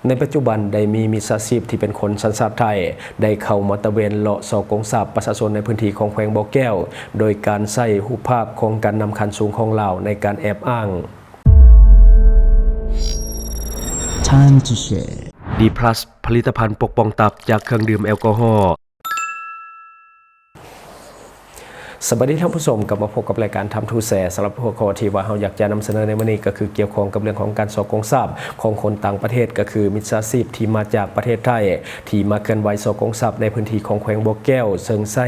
ในปัจจุบันได้มีมิจฉาชีพที่เป็นคนสัญชาติไทยได้เข้ามาตระเวนเลาะสอกงทรัพย์ประชาชนในพื้นที่ของแขวงบ่อแก้วโดยการใช้รูปภาพของการนำคันสูงของลาวในการแอบอ้าง Time to share D+ ผลิตภัณฑ์ปกป้องตับจากเครื่องดื่มแอลกอฮอล์สวัสดีท่านผู้ชมกลับมาพบกับรายการทำทูแสสำหรับหัวข้อที่ว่าเราอยากจะนำเสนอในวันนี้ก็คือเกี่ยวข้องกับเรื่องของการสอกงทรัพย์ของคนต่างประเทศก็คือมิจฉาชีพที่มาจากประเทศไทยที่มาเคลื่อนไหวสอกงทรัพย์ในพื้นที่ของแขวงบ่อแก้วซึ่งใช้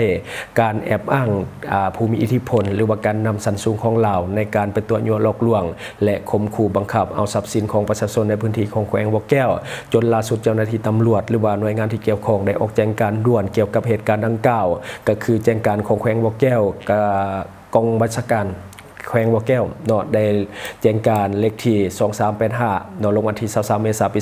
การแอบอ้างผู้มีอิทธิพลหรือว่าการนำสันสูงของลาวในการไปตัวยั่วหลอกลวงและข่มขู่บังคับเอาทรัพย์สินของประชาชนในพื้นที่ของแขวงบ่อแก้วจนล่าสุดเจ้าหน้าที่ตำรวจหรือว่าหน่วยงานที่เกี่ยวข้องได้ออกแจ้งการด่วนเกี่ยวกับเหตุการณ์ดังกล่าวก็คือแจ้งการของแขวงบ่อแก้วกองบัญชาการแขวงบ่อแก้วเนาะได้แจ้งการเลขที่2385เนาะลงวันที่23เมษายนปี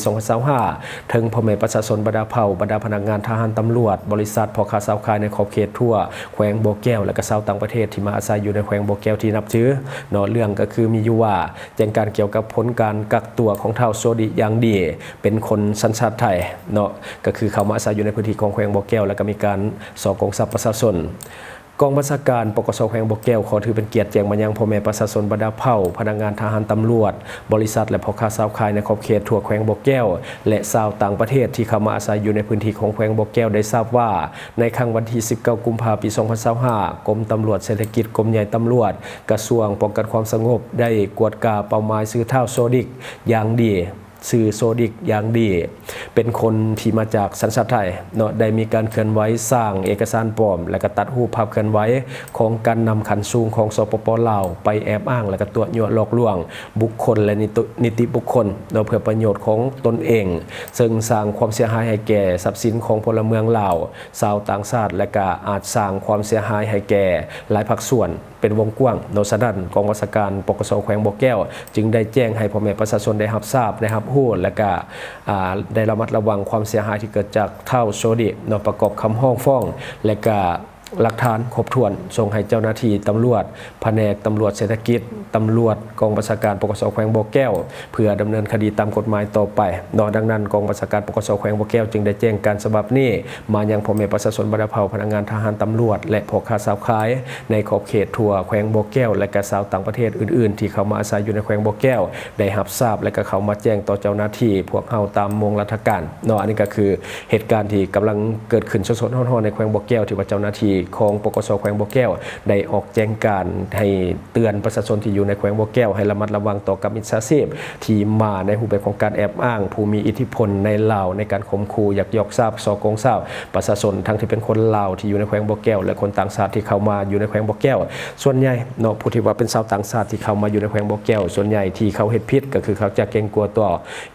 2025ถึงพ่อแม่ประชาชนบรรดาเผ่าบรรดาพนักงานทหารตำรวจบริษัทพ่อค้าชาวขายในขอบเขตทั่วแขวงบ่อแก้วและก็ชาวต่างประเทศที่มาอาศัยอยู่ในแขวงบ่อแก้วที่นับถือเนาะเรื่องก็คือมีอยู่ว่าแจ้งการเกี่ยวกับผลการกักตัวของเฒ่าโซดิอย่างดีเป็นคนสัญชาติไทยเนาะก็คือเขามาอาศัยอยู่ในพื้นที่ของแขวงบ่อแก้วแล้วก็มีการสอกงทรัพย์ประชาชนกองบัญชาการปกสแขวงบ่อแก้วขอถือเป็นเกียรติแจ้งมายังพ่อแม่ประชาชนบรรดาเผ่าพนักงานทหารตำรวจบริษัทและพ่อค้าชาวขายในขอบเขตทั่วแขวงบ่อแก้วและชาวต่างประเทศที่เข้ามาอาศัยอยู่ในพื้นที่ของแขวงบ่อแก้วได้ทราบว่าในครั้งวันที่19กุมภาพันธ์ปี2025กรมตำรวจเศรษฐกิจกรมใหญ่ตำรวจกระทรวงป้องกันความสงบได้กวดกาเป้าหมายซื้อเท่าโซดิกอย่างดีซื้อโซดิกอย่างดีเป็นคนที่มาจากสัญชาติไทยเนาะได้มีการเคลื่อนไหวสร้างเอกสารปลอมและก็ตัดรูปภาพเคลื่อนไหวของการนำขันสูงของสปป.ลาวไปแอบอ้างและก็ตัวยั่วหลอกลวงบุคคลและนิติบุคคลเนาะเพื่อประโยชน์ของตนเองซึ่งสร้างความเสียหายให้แก่ทรัพย์สินของพลเมืองลาวชาวต่างชาติและก็อาจสร้างความเสียหายให้แก่หลายภาคส่วนเป็นวงกว้างโดยสนั่นกองบัญชาการปกสแขวงบ่อแก้วจึงได้แจ้งให้พ่อแม่ประชาชนได้รับทราบได้รับรู้และก็ได้ระมัดระวังความเสียหายที่เกิดจากเท่าโซดิเนาะประกอบคำห้องฟ้องและก็หลักฐานครบถ้วนส่งให้เจ้าหน้าที่ตำรวจแผนกตำรวจเศรษฐกิจตำรวจกองบัญชาการปกสแขวงบ่อแก้วเพื่อดำเนินคดีตามกฎหมายต่อไปเนาะดังนั้นกองบัญชาการปกสแขวงบ่อแก้วจึงได้แจ้งการฉบับนี้มายังพ่อแม่ประชาชนบรรดาเผ่าพนักงานทหารตำรวจและพ่อค้าชาวขายในขอบเขตทั่วแขวงบ่อแก้วและก็ชาวต่างประเทศอื่นๆที่เข้ามาอาศัยอยู่ในแขวงบ่อแก้วได้รับทราบและก็เข้ามาแจ้งต่อเจ้าหน้าที่พวกเฮาตามมงราชการเนาะอันนี้ก็คือเหตุการณ์ที่กำลังเกิดขึ้นสดๆร้อนๆในแขวงบ่อแก้วที่ว่าเจ้าหน้าที่ของปกสแขวงบ่อแก้วได้ออกแจ้งการให้เตือนประชาชนที่อยู่ในแขวงบ่อแก้วให้ระมัดระวังต่อกับมิจฉาชีพที่มาในรูปแบบของการแอบอ้างผู้มีอิทธิพลในลาวในการข่มขู่ยักยอกทรัพย์สอกงทรัพย์ประชาชนทั้งที่เป็นคนลาวที่อยู่ในแขวงบ่อแก้วและคนต่างชาติที่เข้ามาอยู่ในแขวงบ่อแก้วส่วนใหญ่เนาะผู้ที่ว่าเป็นชาวต่างชาติที่เข้ามาอยู่ในแขวงบ่อแก้วส่วนใหญ่ที่เขาเฮ็ดผิดก็คือเขาจะเกรงกลัวต่อ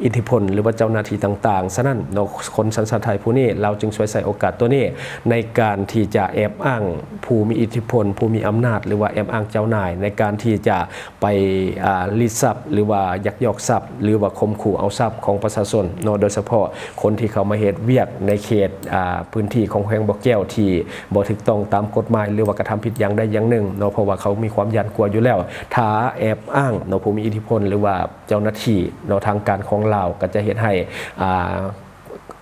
อิทธิพลหรือว่าเจ้าหน้าที่ต่างๆฉะนั้นเนาะคนสัญชาติไทยผู้นี้เราจึงช่วยใส่โอกาสตัวนี้ในการที่จะแอบอ้างผู้มีอิทธิพลผู้มีอำนาจหรือว่าแอบอ้างเจ้านายในการที่จะไปรีดทรัพย์หรือว่ายักยอกทรัพย์หรือว่าข่มขู่เอาทรัพย์ของประชาชนเนาะโดยเฉพาะคนที่เขามาเหตุเวียกในเขตพื้นที่ของแขวงบ่อแก้วที่บ่ถูกต้องตามกฎหมายหรือว่ากระทำผิดอย่างใดอย่างหนึ่งเนาะเพราะว่าเขามีความหวาดกลัวอยู่แล้วถ้าแอบอ้างเนาะผู้มีอิทธิพลหรือว่าเจ้าหน้าที่เนาะทางการของลาวก็จะเฮ็ดให้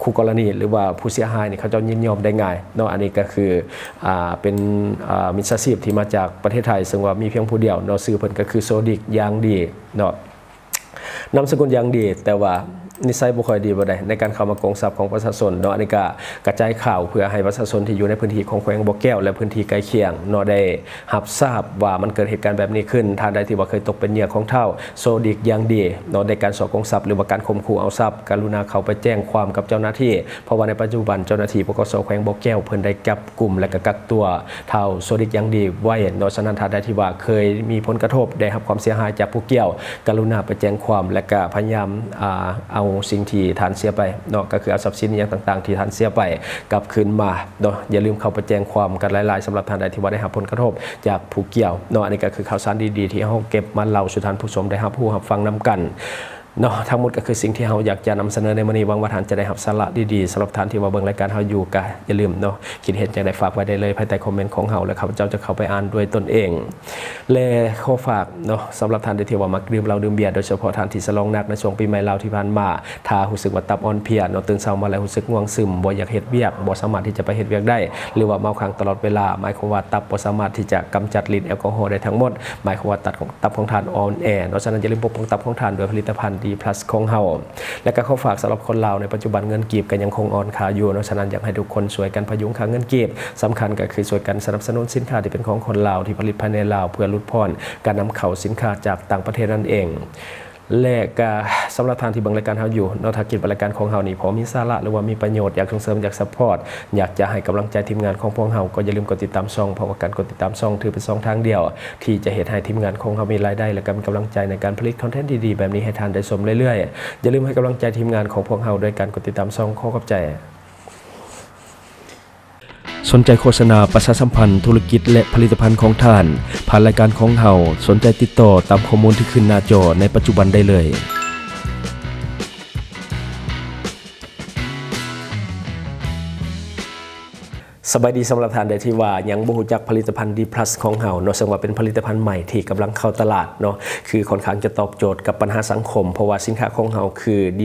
คู่กรณีหรือว่าผู้เสียหายนี่เขาจะยินยอมได้ง่ายเนาะอันนี้ก็คือเป็นมิจฉาชีพที่มาจากประเทศไทยซึ่งว่ามีเพียงผู้เดียวเนาะชื่อเพิ่นก็คือโซดิกอย่างดีเนาะนามสกุลอย่างดีแต่ว่านิสัยบ่ค่อยดีบ่ได้ในการเข้ามาโกงทรัพย์ของประชาชนเนาะอันนี้ก็กระจายข่าวเพื่อให้ประชาชนที่อยู่ในพื้นที่ของแขวงบ่อแก้วและพื้นที่ใกล้เคียงเนาะได้รับทราบว่ามันเกิดเหตุการณ์แบบนี้ขึ้นท่านใดที่ว่าเคยตกเป็นเหยื่อของเท่าโซดิกอย่างดีเนาะในการสอกงทรัพย์หรือว่าการข่มขู่เอาทรัพย์กรุณาเข้าไปแจ้งความกับเจ้าหน้าที่เพราะว่าในปัจจุบันเจ้าหน้าที่ปกสแขวงบ่อแก้วเพิ่นได้จับกลุ่มและก็กักตัวเท่าโซดิกอย่างดีไว้เนาะฉะนั้นท่านใดที่ว่าเคยมีผลกระทบได้รับความเสียหายจากผู้เกี่ยวกรุณาไปแจ้งความและก็พยายามเอาสิ่งที่ท่านเสียไปเนาะก็คือเอาทรัพย์สินอย่างต่างๆที่ท่านเสียไปกลับคืนมาเนาะอย่าลืมเข้าไปแจ้งความกันหลายๆสำหรับท่านใดที่ว่าได้รับผลกระทบจากผู้เกี่ยวเนาะอันนี้ก็คือข่าวสารดีๆที่เฮาเก็บมาเล่าสู่ท่านผู้ชมได้รับรู้รับฟังนำกัน เนาะทั้งหมดก็คือสิ่งที่เราอยากจะนำเสนอในวันนี้หวังว่าท่านจะได้รับสาระดีๆสำหรับท่านที่ว่าเบิ่งรายการเราอยู่ก็อย่าลืมเนาะคิดเห็นจังได๋ฝากไว้ได้เลยภายใต้คอมเมนต์ของเราและข้าพเจ้าจะเข้าไปอ่านด้วยตนเองและขอฝากเนาะสำหรับท่านที่ว่ามักดื่มเหล้าดื่มเบียร์โดยเฉพาะท่านที่สลองหนักในช่วงปีใหม่ลาวที่ผ่านมาถ้ารู้สึกว่าตับอ่อนเพลียเนาะตื่นเช้ามาแล้วรู้สึกง่วงซึมบ่อยากเฮ็ดเวียกบ่สามารถที่จะไปเฮ็ดเวียกได้หรือว่าเมาค้างตลอดเวลาหมายความว่าตับบ่สามารถที่จะกำจัดฤทธิ์แอลกอฮอล์ได้ทั้งหมดหมายความว่าตับของท่านอ่อนแอเนาะฉะนั้นอย่าลืมปกป้องตับของท่านด้วยผลิตภัณฑ์ D+ ของเฮาและก็ขอฝากสำหรับคนลาวในปัจจุบันเงินกีบก็ยังคงอ่อนค่าอยู่เนาะฉะนั้นอยากให้ทุกคนช่วยกันพยุงค่าเงินกีบสำคัญก็คือช่วยกันสนับสนุนสินค้าที่เป็นของคนลาวที่ผลิตภายในลาวเพื่อลดพรการนำเข้าสินค้าจากต่างประเทศนั่นเองและก็สำหรับทางที่เบิ่งรายการเฮาอยู่เนาะถ้าคิดว่ารายการของเฮานี่พอมีสาระหรือว่ามีประโยชน์อยากส่งเสริมอยากซัพพอร์ตอยากจะให้กำลังใจทีมงานของพวกเฮาก็อย่าลืมกดติดตามช่องเพราะว่าการกดติดตามช่องถือเป็นช่องทางเดียวที่จะเฮ็ดให้ทีมงานของเฮามีรายได้และก็มีกำลังใจในการผลิตคอนเทนต์ดีๆแบบนี้ให้ท่านได้ชมเรื่อยๆอย่าลืมให้กำลังใจทีมงานของพวกเฮาด้วยการกดติดตามช่องขอขอบใจสนใจโฆษณาประชาสัมพันธ์ธุรกิจและผลิตภัณฑ์ของท่านผ่านรายการของเฮาสนใจติดต่อตามข้อมูลที่ขึ้นหน้าจอในปัจจุบันได้เลยสบายดีสำหรับท่านใดที่ว่ายังบ่รู้จักผลิตภัณฑ์ D+ ของเฮาเนาะซึ่งว่าเป็นผลิตภัณฑ์ใหม่ที่กำลังเข้าตลาดเนาะคือค่อนข้างจะตอบโจทย์กับปัญหาสังคมเพราะว่าสินค้าของเฮาคือ D+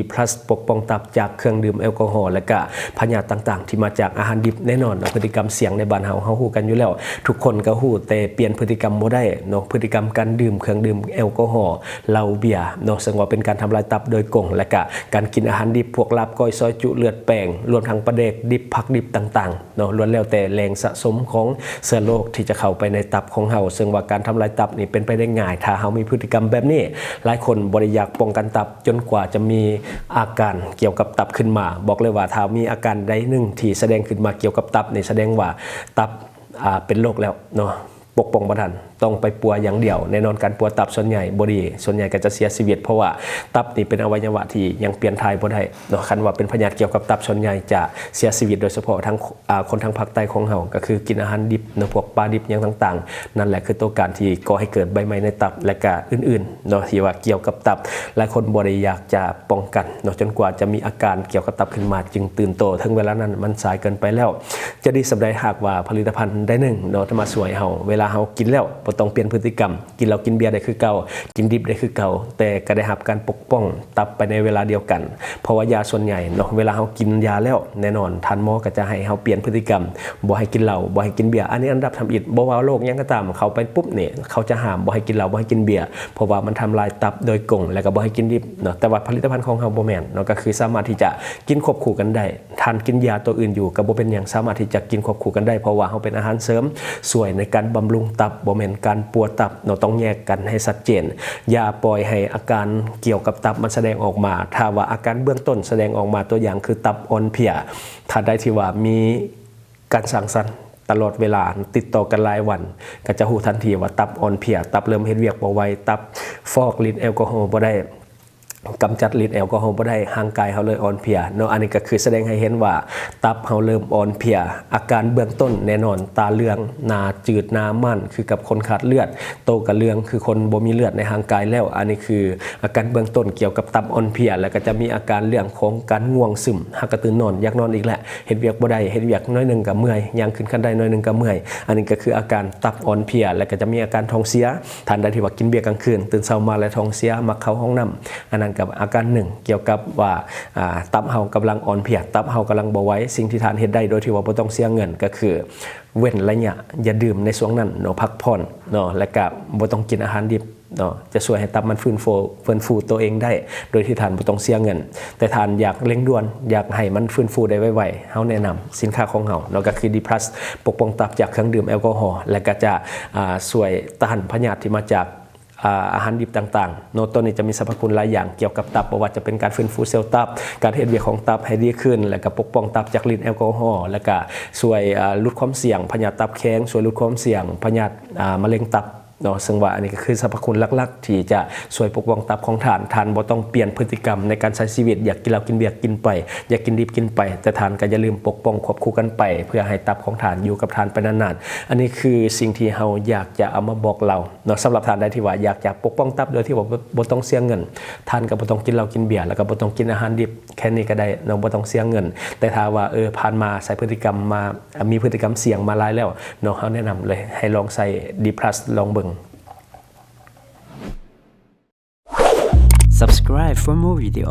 ปกป้องตับจากเครื่องดื่มแอลกอฮอล์และก็พยาธิต่างๆที่มาจากอาหารดิบแน่นอนพฤติกรรมเสี่ยงในบ้านเฮาฮู้กันอยู่แล้วทุกคนก็ฮู้แต่เปลี่ยนพฤติกรรมบ่ได้เนาะพฤติกรรมการดื่มเครื่องดื่มแอลกอฮอล์เหล้าเบียร์เนาะซึ่งว่าเป็นการทำลายตับโดยกงและก็การกินอาหารดิบพวกลาบก้อยซอยจุเลือดแป้งรวมทั้งปลาแดกดิบผักดิบต่างๆเนาะล้วนแล้วแต่แรงสะสมของเชื้อโรคที่จะเข้าไปในตับของเฮาซึ่งว่าการทำลายตับนี่เป็นไปได้ง่ายถ้าเฮามีพฤติกรรมแบบนี้หลายคนบ่ได้อยากป้องกันตับจนกว่าจะมีอาการเกี่ยวกับตับขึ้นมาบอกเลยว่าถ้ามีอาการใดหนึ่งที่แสดงขึ้นมาเกี่ยวกับตับนี่แสดงว่าตับเป็นโรคแล้วเนาะปกป้องบ่ทันต้องไปปัวอย่างเดียวแน่นอนการปัวตับส่วนใหญ่บ่ดีส่วนใหญ่ก็จะเสียชีวิตเพราะว่าตับนี่เป็นอวัยวะที่ยังเปลี่ยนถ่ายบ่ได้เนาะคันว่าเป็นพยาธิเกี่ยวกับตับส่วนใหญ่จะเสียชีวิตโดยเฉพาะทั้งคนทางภาคใต้ของเฮาก็คือกินอาหารดิบเนาะพวกปลาดิบอย่างต่างๆนั่นแหละคือตัวการที่ก่อให้เกิดใบไม้ในตับและก็อื่นๆเนาะที่ว่าเกี่ยวกับตับหลายคนบ่ได้อยากจะป้องกันเนาะจนกว่าจะมีอาการเกี่ยวกับตับขึ้นมาจึงตื่นโตถึงเวลานั้นมันสายเกินไปแล้วจะดีสำใดหากว่าผลิตภัณฑ์ได้หนึ่งเนาะจะมาช่วยเฮาเวลาเฮากินแล้วบ่ต้องเปลี่ยนพฤติกรรมกินเหล้ากินเบียร์ได้คือเก่ากินดิบได้คือเก่าแต่ก็ได้รับการปกป้องตับไปในเวลาเดียวกันเพราะว่ายาส่วนใหญ่เนาะเวลาเฮากินยาแล้วแน่นอนท่านหมอก็จะให้เฮาเปลี่ยนพฤติกรรมบ่ให้กินเหล้าบ่ให้กินเบียร์อันนี้อันดับทำอิฐบ่ว่าโรคหยังก็ตามเขาไปปุ๊บเนี่ยเขาจะห้ามบ่ให้กินเหล้าบ่ให้กินเบียร์เพราะว่ามันทำลายตับโดยกงแล้วก็บ่ให้กินดิบเนาะแต่ว่าผลิตภัณฑ์ของเฮาบ่แม่นเนาะก็คือสามารถที่จะกินควบคู่กันได้ท่านกินยาตัวอื่นอยู่ก็บ่เป็นหยังสามารถที่จะกินควบคู่กันได้เพราะว่าเฮาเป็นอาหารเสริมช่วยในการบำรุงตับบ่แม่นการปัวตับเนาะต้องแยกกันให้ชัดเจนอย่าปล่อยให้อาการเกี่ยวกับตับมันแสดงออกมาถ้าว่าอาการเบื้องต้นแสดงออกมาตัวอย่างคือตับอ่อนเพลียถ้าได้ที่ว่ามีการสั่งสรรค์ตลอดเวลาติดต่อกันหลายวันก็จะหูทันทีว่าตับอ่อนเพลียตับเริ่มเฮ็ดเวียกบ่ไหวตับฟอกฤทธิ์แอลกอฮอล์บ่ได้กำจัดฤทธิ์แอลกอฮอล์บ่ได้ร่างกายเฮาเลยอ่อนเพลียเนาะอันนี้ก็คือแสดงให้เห็นว่าตับเฮาเริ่มอ่อนเพลียอาการเบื้องต้นแน่นอนตาเหลืองหน้าจืดหน้ามันคือกับคนขาดเลือดโตกับเหลืองคือคนบ่มีเลือดในร่างกายแล้วอันนี้คืออาการเบื้องต้นเกี่ยวกับตับอ่อนเพลียแล้วก็จะมีอาการเรื่องของการง่วงซึมหากกระตื่นนอนอยากนอนอีกแหละเฮ็ดเวียกบ่ได้เฮ็ดเวียกน้อยนึงก็เมื่อยย่างขึ้นขั้นใดน้อยนึงก็เมื่อยอันนี้ก็คืออาการตับอ่อนเพลียแล้วก็จะมีอาการท้องเสียท่านใดที่ว่ากินเบียร์กลางคืนตื่นเช้ามาแล้วท้องเสียมักเข้าห้องน้ำอันนั้นกับอาการหนึ่งเกี่ยวกับว่าตับเฮากำลังอ่อนเพลียตับเฮากำลังบ่ไหวสิ่งที่ทานเฮ็ดได้โดยที่ว่าบ่ต้องเสียเงินก็คือเว้นระยะอย่าดื่มในช่วงนั้นเนาะพักผ่อนเนาะและก็บ่ต้องกินอาหารดิบเนาะจะช่วยให้ตับมันฟื้นฟูตัวเองได้โดยที่ทานบ่ต้องเสียเงินแต่ทานอยากเร่งด่วนอยากให้มันฟื้นฟูได้ไวๆเฮาแนะนำสินค้าของเฮาเนาะก็คือ D+ ปกป้องตับจากเครื่องดื่มแอลกอฮอล์และก็จะช่วยต้านพยาธิที่มาจากอาหารดิบต่างๆโนตัวนี้จะมีสรรพคุณหลายอย่างเกี่ยวกับตับบ่ว่าจะเป็นการฟื้นฟูเซลล์ตับการเฮ็ดเวียกของตับให้ดีขึ้นและก็ปกป้องตับจากฤทธิ์แอลกอฮอล์และก็ช่วยลดความเสี่ยงพยาธิตับแข็งช่วยลดความเสี่ยงพยาธิมะเร็งตับ เนาะซึ่งว่าอันนี้ก็คือสรรพคุณหลักๆที่จะช่วยปกป้องตับของท่านบ่ต้องเปลี่ยนพฤติกรรมในการใช้ชีวิตอยากกินเหล้ากินเบียร์กินไปอยากกินดิบกินไปแต่ท่านก็อย่าลืมปกป้องควบคู่กันไปเพื่อให้ตับของท่านอยู่กับท่านไปนานๆอันนี้คือสิ่งที่เฮาอยากจะเอามาบอกเราเนาะสำหรับท่านใดที่ว่าอยากจะปกป้องตับโดยที่ว่าบ่ต้องเสียเงินท่านก็บ่ต้องกินเหล้ากินเบียร์แล้วก็บ่ต้องกินอาหารดิบแค่นี้ก็ได้เนาะบ่ต้องเสียเงินแต่ถ้าว่าผ่านมาใส่พฤติกรรมมามีพฤติกรรมเสี่ยงมาหลายแล้วเนาะเฮาแนะนำเลยให้ลองใส่ D+ ลองเบิ่ง Subscribe for more video.